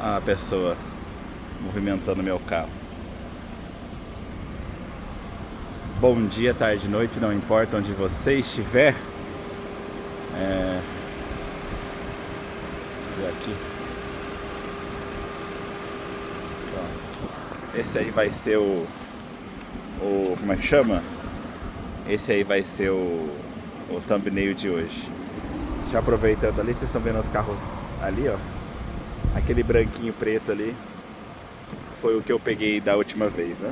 a pessoa movimentando meu carro. Bom dia, tarde, noite, não importa onde você estiver. Aqui. Pronto. Esse aí vai ser o como é que chama? Esse aí vai ser o thumbnail de hoje. Já aproveitando ali, vocês estão vendo os carros ali, ó. Aquele branquinho preto ali foi o que eu peguei da última vez, né?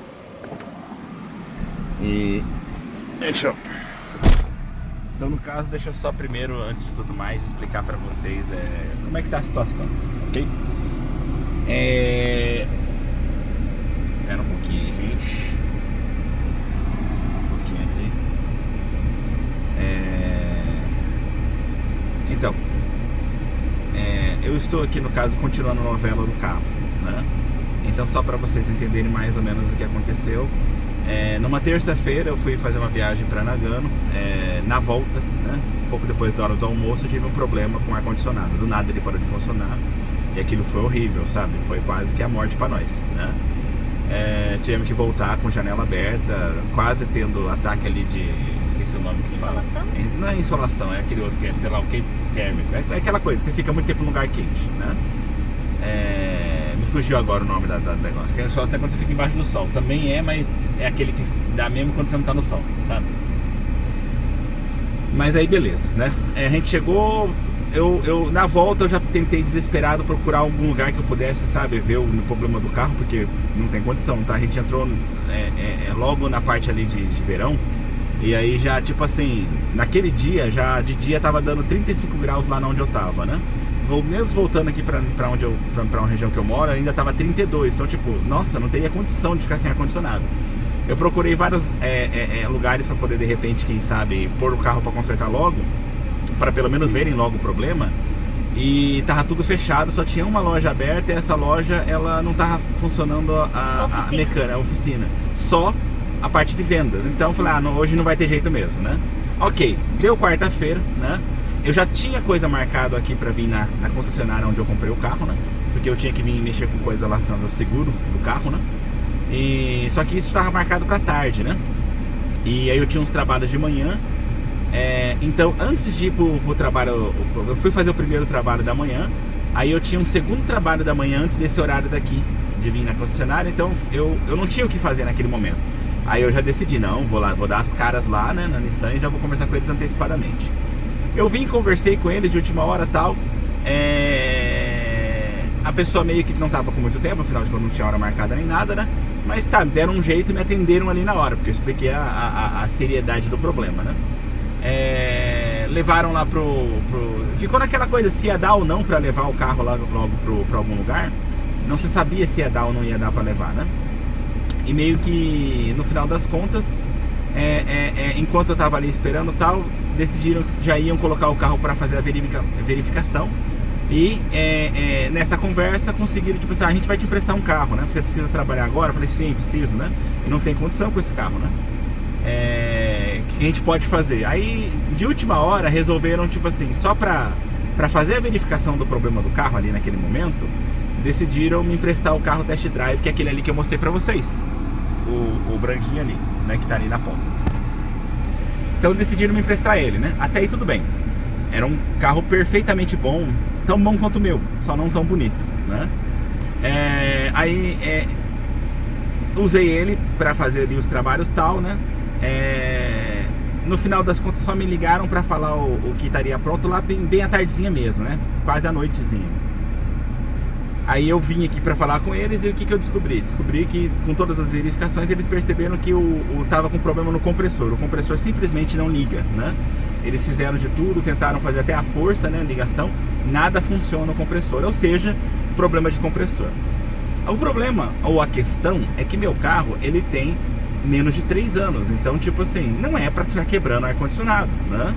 E deixa eu... Então, no caso, deixa eu só primeiro, antes de tudo mais, explicar pra vocês como é que tá a situação, ok? Espera um pouquinho aí, gente. Um pouquinho aqui. Então, eu estou aqui, no caso, continuando a novela do carro, né? Então, só pra vocês entenderem mais ou menos o que aconteceu. Numa terça-feira eu fui fazer uma viagem para Nagano. Na volta, né, um pouco depois da hora do almoço, eu tive um problema com o ar-condicionado. Do nada ele parou de funcionar e aquilo foi horrível, sabe? Foi quase que a morte para nós, né? Tivemos que voltar com janela aberta, quase tendo ataque ali de... esqueci o nome que fala. Insolação? Não é insolação, é aquele outro que é, sei lá, o que térmico. É aquela coisa, você fica muito tempo num lugar quente, né? Me fugiu agora o nome do negócio. Que é só quando você fica embaixo do sol. Também mas é aquele que dá mesmo quando você não tá no sol, sabe? Mas aí beleza, né? A gente chegou, na volta eu já tentei desesperado procurar algum lugar que eu pudesse, sabe, ver o problema do carro, porque não tem condição, tá? A gente entrou logo na parte ali de verão. E aí já, tipo assim, naquele dia, já de dia tava dando 35 graus lá onde eu tava, né? Mesmo voltando aqui pra uma região que eu moro, ainda tava 32. Então, tipo, nossa, não teria condição de ficar sem ar-condicionado. Eu procurei vários lugares pra poder, de repente, quem sabe, pôr o carro pra consertar logo, para pelo menos verem logo o problema. E tava tudo fechado, só tinha uma loja aberta. E essa loja, ela não tava funcionando a mecânica, a oficina, só a parte de vendas. Então eu falei, hoje não vai ter jeito mesmo, né? Ok, deu quarta-feira, né? Eu já tinha coisa marcado aqui pra vir na concessionária onde eu comprei o carro, né? Porque eu tinha que vir mexer com coisa relacionada ao seguro do carro, né? Só que isso estava marcado pra tarde, né? E aí eu tinha uns trabalhos de manhã. Então, antes de ir pro trabalho, eu fui fazer o primeiro trabalho da manhã. Aí eu tinha um segundo trabalho da manhã antes desse horário daqui, de vir na concessionária. Então eu não tinha o que fazer naquele momento. Aí eu já decidi, não, vou dar as caras lá, né, na Nissan, e já vou conversar com eles antecipadamente. Eu vim, conversei com eles de última hora e tal. A pessoa meio que não tava com muito tempo, afinal de contas não tinha hora marcada nem nada, né? Mas tá, me deram um jeito e me atenderam ali na hora, porque eu expliquei a seriedade do problema, né? Levaram lá ficou naquela coisa, se ia dar ou não pra levar o carro logo pra algum lugar. Não se sabia se ia dar ou não ia dar pra levar, né? E meio que, no final das contas, enquanto eu tava ali esperando tal, decidiram que já iam colocar o carro para fazer a verificação. E nessa conversa conseguiram, tipo assim, a gente vai te emprestar um carro, né? Você precisa trabalhar agora? Eu falei, sim, preciso, né? E não tem condição com esse carro, né? O que a gente pode fazer? Aí, de última hora, resolveram, tipo assim, só pra fazer a verificação do problema do carro ali naquele momento, decidiram me emprestar o carro test drive, que é aquele ali que eu mostrei pra vocês. O branquinho ali, né? Que tá ali na ponta. Então decidiram me emprestar ele, né? Até aí tudo bem. Era um carro perfeitamente bom, tão bom quanto o meu, só não tão bonito, né? Usei ele pra fazer ali os trabalhos e tal, né? No final das contas só me ligaram pra falar o que estaria pronto lá bem à tardezinha mesmo, né? Quase à noitezinha. Aí eu vim aqui pra falar com eles e o que eu descobri? Descobri que com todas as verificações eles perceberam que tava com problema no compressor. O compressor simplesmente não liga, né? Eles fizeram de tudo, tentaram fazer até a força, né, a ligação. Nada funciona no compressor, ou seja, problema de compressor. O problema, ou a questão, é que meu carro, ele tem menos de 3 anos. Então, tipo assim, não é pra ficar quebrando ar-condicionado, né?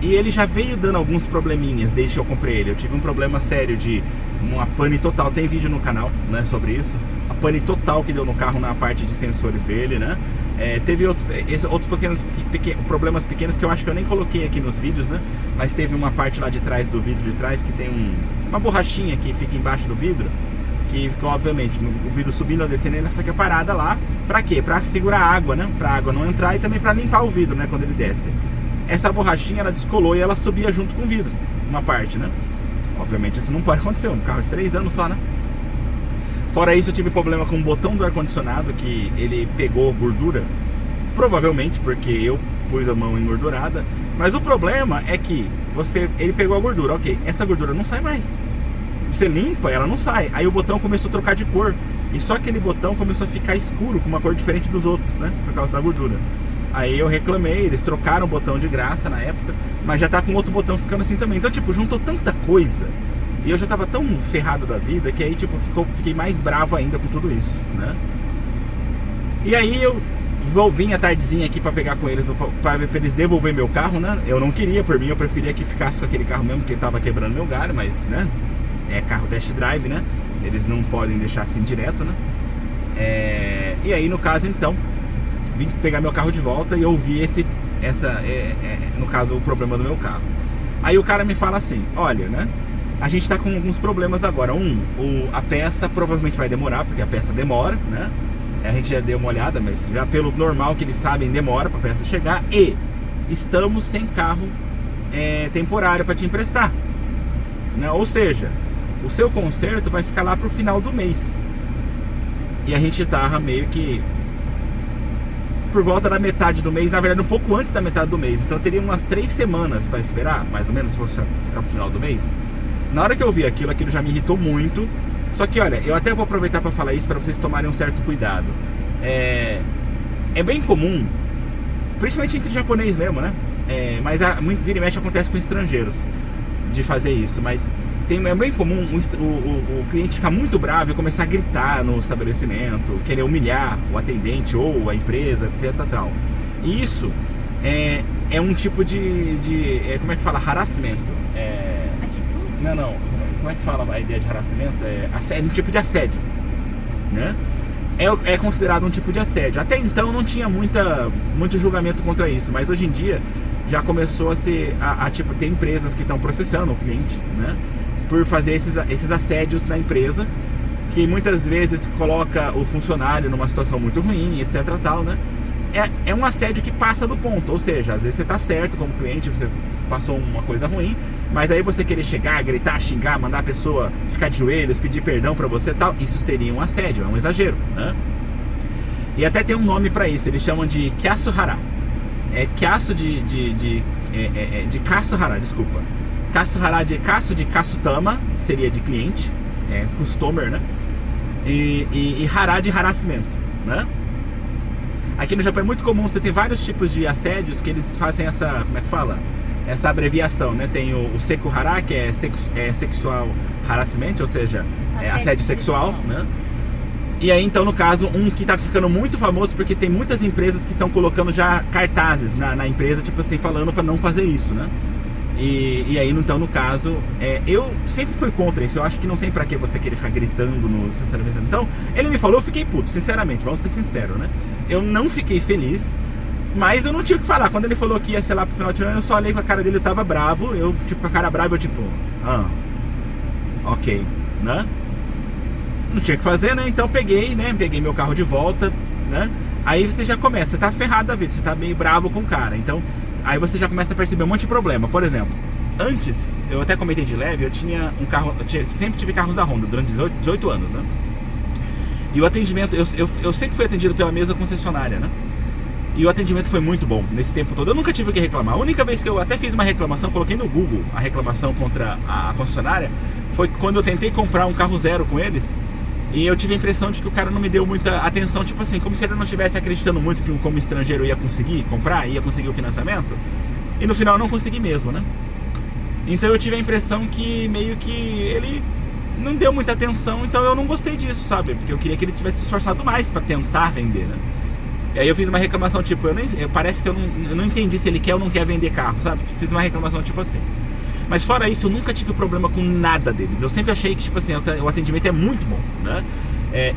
E ele já veio dando alguns probleminhas desde que eu comprei ele. Eu tive um problema sério de uma pane total. Tem vídeo no canal, né, sobre isso. A pane total que deu no carro na parte de sensores dele, né? Teve outros problemas pequenos que eu acho que eu nem coloquei aqui nos vídeos, né? Mas teve uma parte lá de trás do vidro de trás que tem uma borrachinha que fica embaixo do vidro, que obviamente o vidro subindo ou descendo, ela fica parada lá. Pra quê? Pra segurar a água, né? Pra água não entrar e também pra limpar o vidro, né? Quando ele desce. Essa borrachinha, ela descolou e ela subia junto com o vidro, uma parte, né? Obviamente isso não pode acontecer, um carro de 3 anos só, né? Fora isso, eu tive problema com o botão do ar-condicionado, que ele pegou gordura, provavelmente porque eu pus a mão engordurada. Mas o problema é que ele pegou a gordura, ok, essa gordura não sai mais. Você limpa, ela não sai. Aí o botão começou a trocar de cor, e só aquele botão começou a ficar escuro, com uma cor diferente dos outros, né? Por causa da gordura. Aí eu reclamei, eles trocaram o botão de graça na época, mas já tá com outro botão ficando assim também. Então, tipo, juntou tanta coisa, e eu já tava tão ferrado da vida, que aí, tipo, fiquei mais bravo ainda com tudo isso, né? E aí eu vim à tardezinha aqui pra pegar com eles, pra eles devolver meu carro, né? Eu não queria, por mim, eu preferia que ficasse com aquele carro mesmo, porque tava quebrando meu galho, mas, né? É carro test drive, né? Eles não podem deixar assim direto, né? E aí, no caso, então, vim pegar meu carro de volta e eu vi no caso, o problema do meu carro. Aí o cara me fala assim, olha, né? A gente tá com alguns problemas agora. A peça provavelmente vai demorar, porque a peça demora, né? A gente já deu uma olhada, mas já pelo normal que eles sabem, demora pra peça chegar. E estamos sem carro temporário pra te emprestar, né? Ou seja, o seu conserto vai ficar lá pro final do mês. E a gente tá meio que por volta da metade do mês, na verdade um pouco antes da metade do mês. Então eu teria umas 3 semanas para esperar, mais ou menos, se fosse ficar pro final do mês. Na hora que eu vi aquilo já me irritou muito. Só que olha, eu até vou aproveitar para falar isso para vocês tomarem um certo cuidado. É bem comum, principalmente entre japonês mesmo, né? Mas vira e mexe acontece com estrangeiros de fazer isso, mas é bem comum o cliente ficar muito bravo e começar a gritar no estabelecimento, querer humilhar o atendente ou a empresa, tal. E isso é um tipo de como é que fala? Harassmento. Não. Como é que fala a ideia de harassmento? É um tipo de assédio, né? É considerado um tipo de assédio. Até então não tinha muito julgamento contra isso, mas hoje em dia já começou a ser tipo, tem empresas que estão processando o cliente, né? Por fazer esses assédios na empresa, que muitas vezes coloca o funcionário numa situação muito ruim, etc, tal, né? É um assédio que passa do ponto, ou seja, às vezes você tá certo como cliente, você passou uma coisa ruim, mas aí você querer chegar, gritar, xingar, mandar a pessoa ficar de joelhos, pedir perdão pra você e tal, isso seria um assédio, é um exagero, né? E até tem um nome pra isso, eles chamam de kyasuhara. Kyasu de kasuhara, desculpa. Kasuhara de kasu de kasutama, seria de cliente, customer, né? E hara de harassment, né? Aqui no Japão é muito comum, você tem vários tipos de assédios que eles fazem essa, como é que fala? Essa abreviação, né? Tem o sekuhara, que é sexual harassment, ou seja, assédio sexual, né? E aí, então, no caso, um que tá ficando muito famoso, porque tem muitas empresas que estão colocando já cartazes na empresa, tipo assim, falando pra não fazer isso, né? E aí, então, no caso, eu sempre fui contra isso. Eu acho que não tem pra que você querer ficar gritando no estabelecimento. Então, ele me falou, eu fiquei puto, sinceramente, vamos ser sinceros, né? Eu não fiquei feliz, mas eu não tinha o que falar. Quando ele falou que ia ser lá pro final de semana, eu só olhei com a cara dele, eu tava bravo. Eu, tipo, com a cara brava, eu tipo, ok, né? Não tinha o que fazer, né? Então peguei meu carro de volta, né? Aí você já começa, você tá ferrado da vida, você tá meio bravo com o cara. Então, aí você já começa a perceber um monte de problema. Por exemplo, antes, eu até comentei de leve, eu tinha um carro, sempre tive carros da Honda durante 18 anos, né? E o atendimento, eu sempre fui atendido pela mesma concessionária, né? E o atendimento foi muito bom nesse tempo todo. Eu nunca tive o que reclamar. A única vez que eu até fiz uma reclamação, coloquei no Google a reclamação contra a concessionária, foi quando eu tentei comprar um carro zero com eles. E eu tive a impressão de que o cara não me deu muita atenção, tipo assim, como se ele não estivesse acreditando muito que como estrangeiro ia conseguir comprar, ia conseguir o financiamento. E no final eu não consegui mesmo, né? Então eu tive a impressão que meio que ele não deu muita atenção, então eu não gostei disso, sabe? Porque eu queria que ele tivesse se esforçado mais pra tentar vender, né? E aí eu fiz uma reclamação, tipo, parece que eu não entendi se ele quer ou não quer vender carro, sabe? Fiz uma reclamação tipo assim. Mas fora isso, eu nunca tive problema com nada deles. Eu sempre achei que, tipo assim, o atendimento é muito bom, né?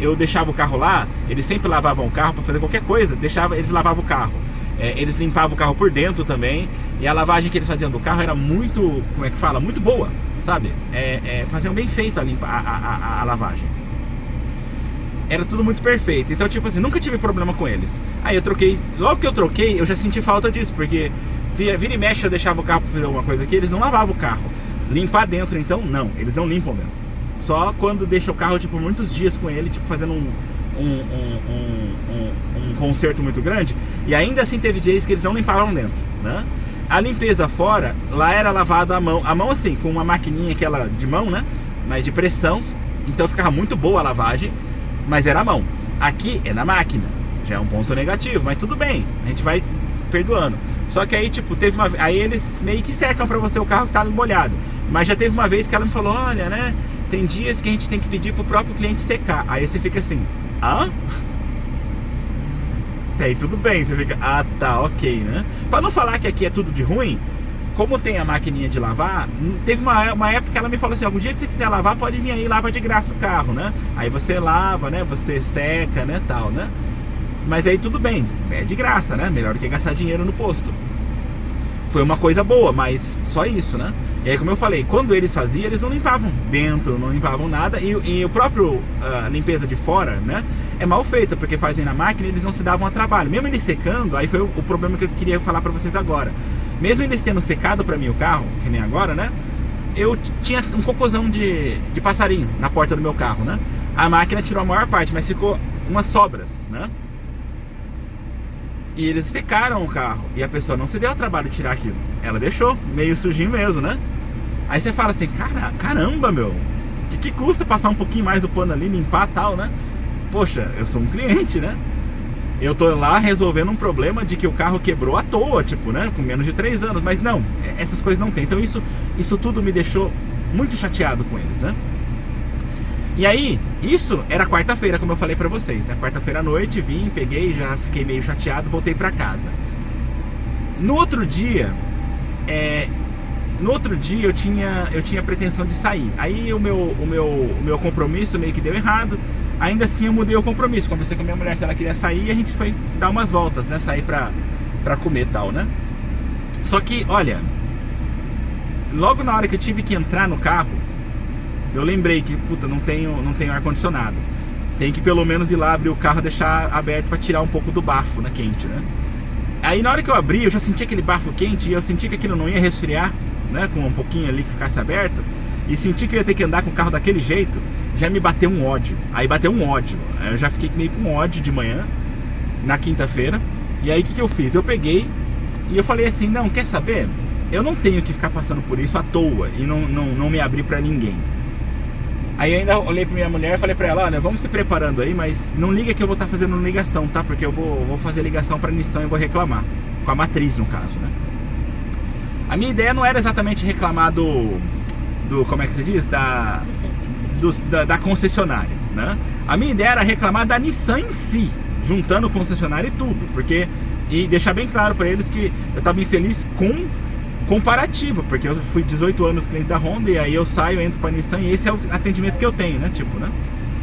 Eu deixava o carro lá, eles sempre lavavam o carro pra fazer qualquer coisa, eles lavavam o carro. Eles limpavam o carro por dentro também. E a lavagem que eles faziam do carro era muito, como é que fala? Muito boa. sabe? Faziam bem feito a lavagem. Era tudo muito perfeito. Então, tipo assim, nunca tive problema com eles. Aí eu troquei, logo que eu troquei, eu já senti falta disso, porque vira e mexe eu deixava o carro pra fazer alguma coisa aqui, eles não lavavam o carro. Limpar dentro, então, não, eles não limpam dentro. Só quando deixa o carro, tipo, muitos dias com ele, tipo, fazendo um conserto muito grande. E ainda assim teve dias que eles não limpavam dentro, né? A limpeza fora, lá era lavado à mão assim, com uma maquininha aquela de mão, né? Mas de pressão, então ficava muito boa a lavagem, mas era à mão. Aqui é na máquina, já é um ponto negativo, mas tudo bem, a gente vai perdoando. Só que aí, tipo, aí eles meio que secam pra você o carro que tá molhado. Mas já teve uma vez que ela me falou, olha, né, tem dias que a gente tem que pedir pro próprio cliente secar. Aí você fica assim, hã? Aí tudo bem, você fica, ah tá, ok, né? Pra não falar que aqui é tudo de ruim, como tem a maquininha de lavar, teve uma época que ela me falou assim, algum dia que você quiser lavar, pode vir aí, lava de graça o carro, né? Aí você lava, né, você seca, né, tal, né? Mas aí tudo bem, é de graça, né? Melhor do que gastar dinheiro no posto. Foi uma coisa boa, mas só isso, né? E aí, como eu falei, quando eles faziam, eles não limpavam dentro, não limpavam nada. E o próprio limpeza de fora, né? É mal feita, porque fazem na máquina e eles não se davam a trabalho. Mesmo eles secando, aí foi o problema que eu queria falar pra vocês agora. Mesmo eles tendo secado pra mim o carro, que nem agora, né? Eu tinha um cocôzão de passarinho na porta do meu carro, né? A máquina tirou a maior parte, mas ficou umas sobras, né? E eles secaram o carro e a pessoa não se deu ao trabalho de tirar aquilo. Ela deixou, meio sujinho mesmo, né? Aí você fala assim, caramba, meu, que custa passar um pouquinho mais o pano ali, limpar e tal, né? Poxa, eu sou um cliente, né? Eu tô lá resolvendo um problema de que o carro quebrou à toa, tipo, né? Com menos de 3 anos. Mas não, essas coisas não tem. Então isso tudo me deixou muito chateado com eles, né? E aí, isso era quarta-feira, como eu falei pra vocês, né? Quarta-feira à noite, vim, peguei, já fiquei meio chateado, voltei pra casa. No outro dia eu tinha pretensão de sair. Aí o meu compromisso meio que deu errado. Ainda assim eu mudei o compromisso. Conversei com a minha mulher se ela queria sair e a gente foi dar umas voltas, né? Sair pra comer e tal, né? Só que, olha, logo na hora que eu tive que entrar no carro, eu lembrei que, puta, não tenho ar-condicionado. Tem que pelo menos ir lá abrir o carro e deixar aberto pra tirar um pouco do bafo, né, quente, né? Aí na hora que eu abri, eu já senti aquele bafo quente e eu senti que aquilo não ia resfriar, né, com um pouquinho ali que ficasse aberto. E senti que eu ia ter que andar com o carro daquele jeito. Já me bateu um ódio. Aí bateu um ódio. Eu já fiquei meio com ódio de manhã, na quinta-feira. E aí o que eu fiz? Eu peguei e eu falei assim, não, quer saber? Eu não tenho que ficar passando por isso à toa e não me abrir pra ninguém. Aí eu ainda olhei pra minha mulher e falei pra ela, olha, vamos se preparando aí, mas não liga que eu vou estar fazendo ligação, tá? Porque eu vou fazer ligação pra Nissan e vou reclamar. Com a matriz, no caso, né? A minha ideia não era exatamente reclamar do como é que se diz? Da concessionária, né? A minha ideia era reclamar da Nissan em si, juntando o concessionário e tudo, e deixar bem claro pra eles que eu tava infeliz com comparativo, porque eu fui 18 anos cliente da Honda e aí eu saio, entro pra Nissan e esse é o atendimento que eu tenho, né? Tipo, né?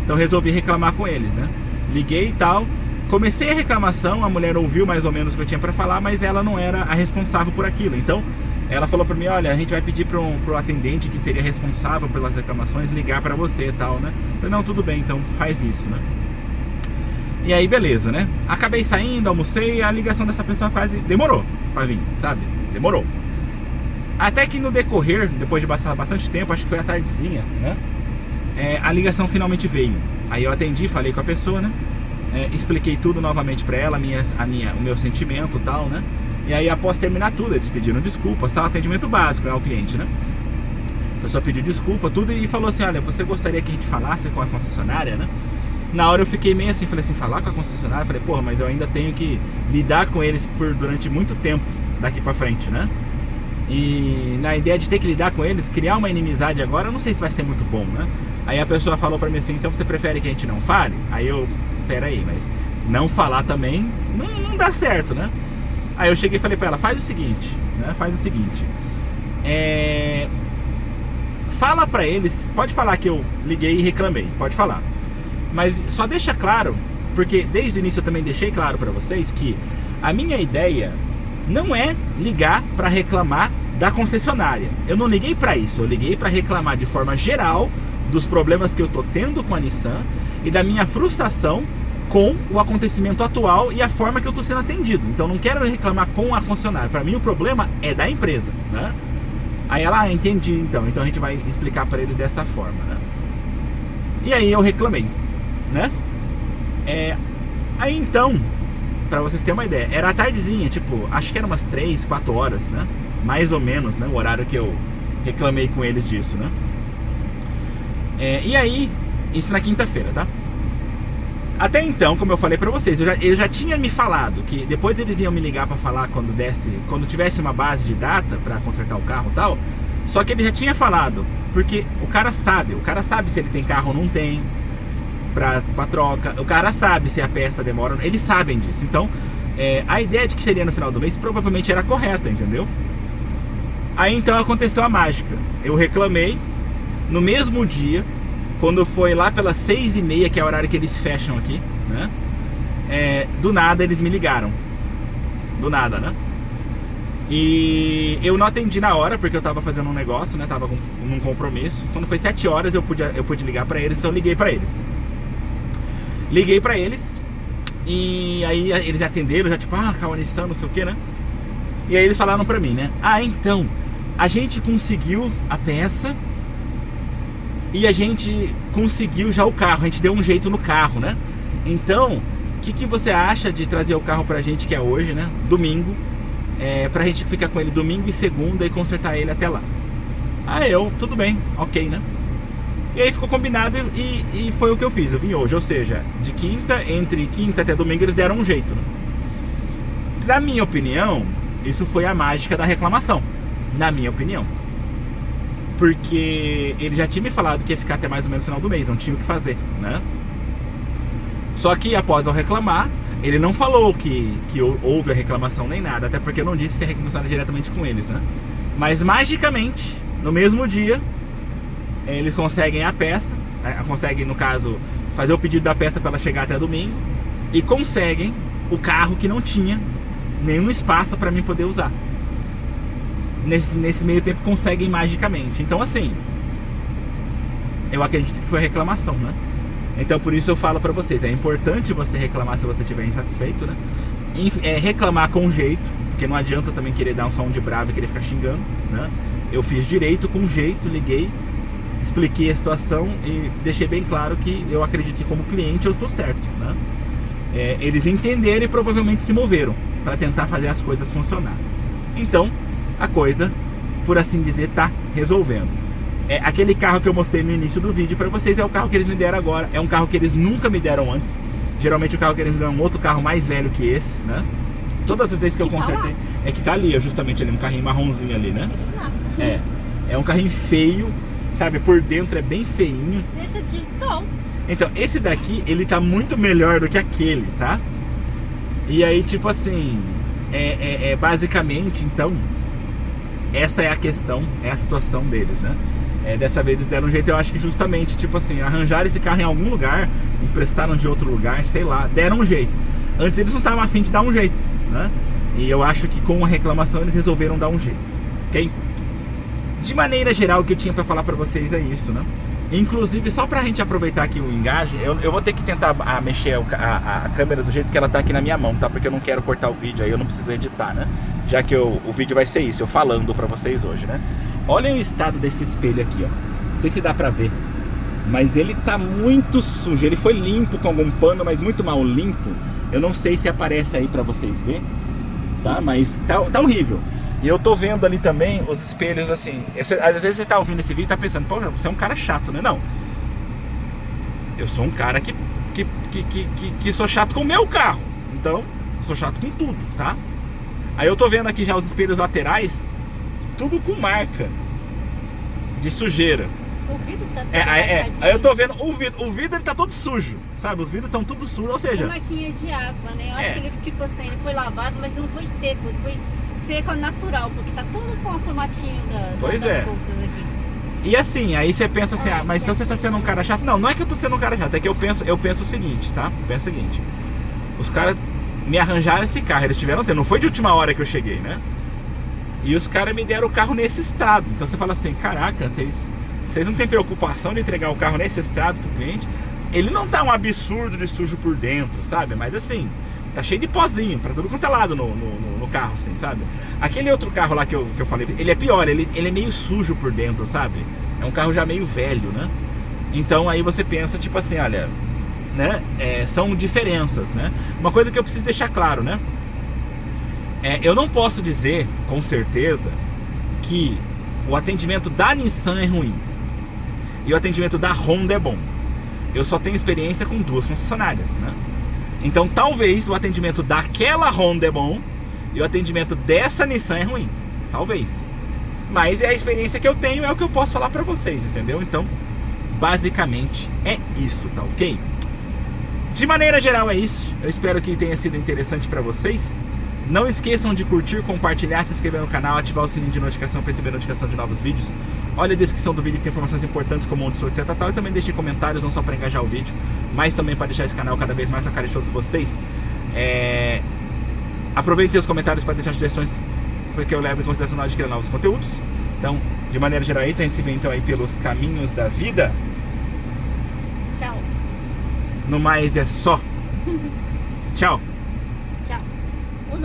Então resolvi reclamar com eles, né? Liguei e tal, comecei a reclamação, a mulher ouviu mais ou menos o que eu tinha pra falar, mas ela não era a responsável por aquilo. Então ela falou pra mim, olha, a gente vai pedir pro atendente que seria responsável pelas reclamações ligar pra você e tal, né? Eu falei, não, tudo bem, então faz isso, né? E aí beleza, né? Acabei saindo, almocei e a ligação dessa pessoa quase demorou pra vir, sabe? Demorou. Até que no decorrer, depois de passar bastante tempo, acho que foi à tardezinha, né? A ligação finalmente veio. Aí eu atendi, falei com a pessoa, né? Expliquei tudo novamente pra ela, o meu sentimento e tal, né? E aí após terminar tudo, eles pediram desculpas, tal, atendimento básico, né, ao cliente, né? A pessoa pediu desculpa, tudo, e falou assim, olha, você gostaria que a gente falasse com a concessionária, né? Na hora eu fiquei meio assim, falei assim, falar com a concessionária? Falei, porra, mas eu ainda tenho que lidar com eles durante muito tempo daqui pra frente, né? E na ideia de ter que lidar com eles, criar uma inimizade agora, eu não sei se vai ser muito bom, né? Aí a pessoa falou pra mim assim, então você prefere que a gente não fale? Aí eu, pera aí, mas não falar também não dá certo, né? Aí eu cheguei e falei pra ela, faz o seguinte, né? Fala pra eles, pode falar que eu liguei e reclamei, pode falar. Mas só deixa claro, porque desde o início eu também deixei claro pra vocês que a minha ideia não é ligar pra reclamar da concessionária. Eu não liguei para isso, eu liguei para reclamar de forma geral dos problemas que eu tô tendo com a Nissan e da minha frustração com o acontecimento atual e a forma que eu tô sendo atendido. Então não quero reclamar com a concessionária. Para mim o problema é da empresa, né? Aí ela, entendi, então a gente vai explicar para eles dessa forma, né? E aí eu reclamei, né? Aí então, para vocês terem uma ideia, era a tardezinha, tipo, acho que era umas 3, 4 horas, né? Mais ou menos, né? O horário que eu reclamei com eles disso, né? E aí, isso na quinta-feira, tá? Até então, como eu falei pra vocês, eu já tinha me falado que depois eles iam me ligar pra falar quando tivesse uma base de data pra consertar o carro e tal. Só que ele já tinha falado, porque o cara sabe se ele tem carro ou não tem pra troca, o cara sabe se a peça demora, eles sabem disso. Então, a ideia de que seria no final do mês provavelmente era correta, entendeu? Aí então aconteceu a mágica. Eu reclamei no mesmo dia, quando foi lá pelas 6h30, que é o horário que eles fecham aqui, né? Do nada eles me ligaram. Do nada, né? E eu não atendi na hora, porque eu tava fazendo um negócio, né? Tava num compromisso. Quando foi 7 horas eu pude ligar pra eles, então eu liguei pra eles. Liguei pra eles e aí eles atenderam, já tipo, calma, Nissan, não sei o que, né? E aí eles falaram pra mim, né? Então, a gente conseguiu a peça e a gente conseguiu já o carro, a gente deu um jeito no carro, né? Então, o que você acha de trazer o carro pra gente, que é hoje, né? Domingo, pra gente ficar com ele domingo e segunda e consertar ele até lá. Tudo bem, ok, né? E aí ficou combinado e foi o que eu fiz, eu vim hoje, ou seja, entre quinta até domingo eles deram um jeito, né? Na minha opinião, isso foi a mágica da reclamação, na minha opinião. Porque ele já tinha me falado que ia ficar até mais ou menos no final do mês, não tinha o que fazer, né? Só que após eu reclamar, ele não falou que houve a reclamação nem nada, até porque eu não disse que a reclamação era diretamente com eles, né? Mas magicamente, no mesmo dia, eles conseguem a peça, conseguem, no caso, fazer o pedido da peça para ela chegar até domingo, e conseguem o carro que não tinha nenhum espaço para mim poder usar. Nesse meio tempo conseguem magicamente. Então assim, eu acredito que foi reclamação, né? Então por isso eu falo pra vocês, é importante você reclamar se você estiver insatisfeito, né? Reclamar com jeito, porque não adianta também querer dar um som de bravo e querer ficar xingando, né? Eu fiz direito, com jeito, liguei, expliquei a situação e deixei bem claro que eu acredito que como cliente eu estou certo, né? Eles entenderam e provavelmente se moveram para tentar fazer as coisas funcionar. Então a coisa, por assim dizer, tá resolvendo. Aquele carro que eu mostrei no início do vídeo para vocês é o carro que eles me deram agora. É um carro que eles nunca me deram antes. Geralmente o carro que eles me deram é um outro carro mais velho que esse, né? Todas as vezes que eu consertei, que tá ali, justamente ali, um carrinho marronzinho ali, né? É um carrinho feio, sabe? Por dentro é bem feinho. Esse é digital. Então, esse daqui, ele tá muito melhor do que aquele, tá? E aí, tipo assim, basicamente, então, essa é a questão, é a situação deles, né? Dessa vez eles deram um jeito, eu acho que justamente, tipo assim, arranjaram esse carro em algum lugar, emprestaram de outro lugar, sei lá, deram um jeito. Antes eles não estavam a fim de dar um jeito, né? E eu acho que com a reclamação eles resolveram dar um jeito, ok? De maneira geral, o que eu tinha pra falar pra vocês é isso, né? Inclusive, só pra gente aproveitar aqui o engaje, eu vou ter que tentar mexer a câmera do jeito que ela tá aqui na minha mão, tá? Porque eu não quero cortar o vídeo, aí eu não preciso editar, né? Já que o vídeo vai ser isso, eu falando pra vocês hoje, né? Olhem o estado desse espelho aqui, ó. Não sei se dá pra ver, mas ele tá muito sujo. Ele foi limpo com algum pano, mas muito mal limpo. Eu não sei se aparece aí pra vocês verem, tá? Mas tá horrível. E eu tô vendo ali também os espelhos assim. Às vezes você tá ouvindo esse vídeo e tá pensando, pô, você é um cara chato, né? Não. Eu sou um cara que sou chato com o meu carro. Então, eu sou chato com tudo, tá? Aí eu tô vendo aqui já os espelhos laterais, tudo com marca de sujeira. O vidro tá todo aí eu tô vendo o vidro ele tá todo sujo, sabe? Os vidros estão tudo sujos, ou seja... Uma marquinha de água, né? Eu acho que ele, tipo assim, ele foi lavado, mas não foi seco, ele foi seco natural, porque tá tudo com o formatinho das pontas aqui. E assim, aí você pensa assim, mas então você tá sendo um cara chato? Não, não é que eu tô sendo um cara chato, é que eu penso o seguinte, tá? Penso o seguinte, os caras me arranjaram esse carro, eles tiveram tempo, não foi de última hora que eu cheguei, né? E os caras me deram o carro nesse estado. Então você fala assim, caraca, vocês não têm preocupação de entregar o carro nesse estado pro cliente? Ele não tá um absurdo de sujo por dentro, sabe? Mas assim, tá cheio de pozinho pra tudo quanto é lado no carro, assim, sabe? Aquele outro carro lá que eu falei, ele é pior, ele é meio sujo por dentro, sabe? É um carro já meio velho, né? Então aí você pensa, tipo assim, olha, né? São diferenças, né? Uma coisa que eu preciso deixar claro, né? Eu não posso dizer, com certeza, que o atendimento da Nissan é ruim e o atendimento da Honda é bom. Eu só tenho experiência com 2 concessionárias, né? Então talvez o atendimento daquela Honda é bom e o atendimento dessa Nissan é ruim. Talvez. Mas é a experiência que eu tenho, é o que eu posso falar pra vocês, entendeu? Então, basicamente é isso, tá ok? De maneira geral é isso. Eu espero que tenha sido interessante pra vocês. Não esqueçam de curtir, compartilhar, se inscrever no canal, ativar o sininho de notificação para receber notificação de novos vídeos. Olha a descrição do vídeo que tem informações importantes como onde sou, etc. E também deixem comentários, não só para engajar o vídeo, mas também para deixar esse canal cada vez mais na cara de todos vocês. Aproveitem os comentários para deixar sugestões, porque eu levo em consideração na hora de criar novos conteúdos. Então, de maneira geral é isso. A gente se vê então aí pelos caminhos da vida. Tchau. No mais é só. Tchau.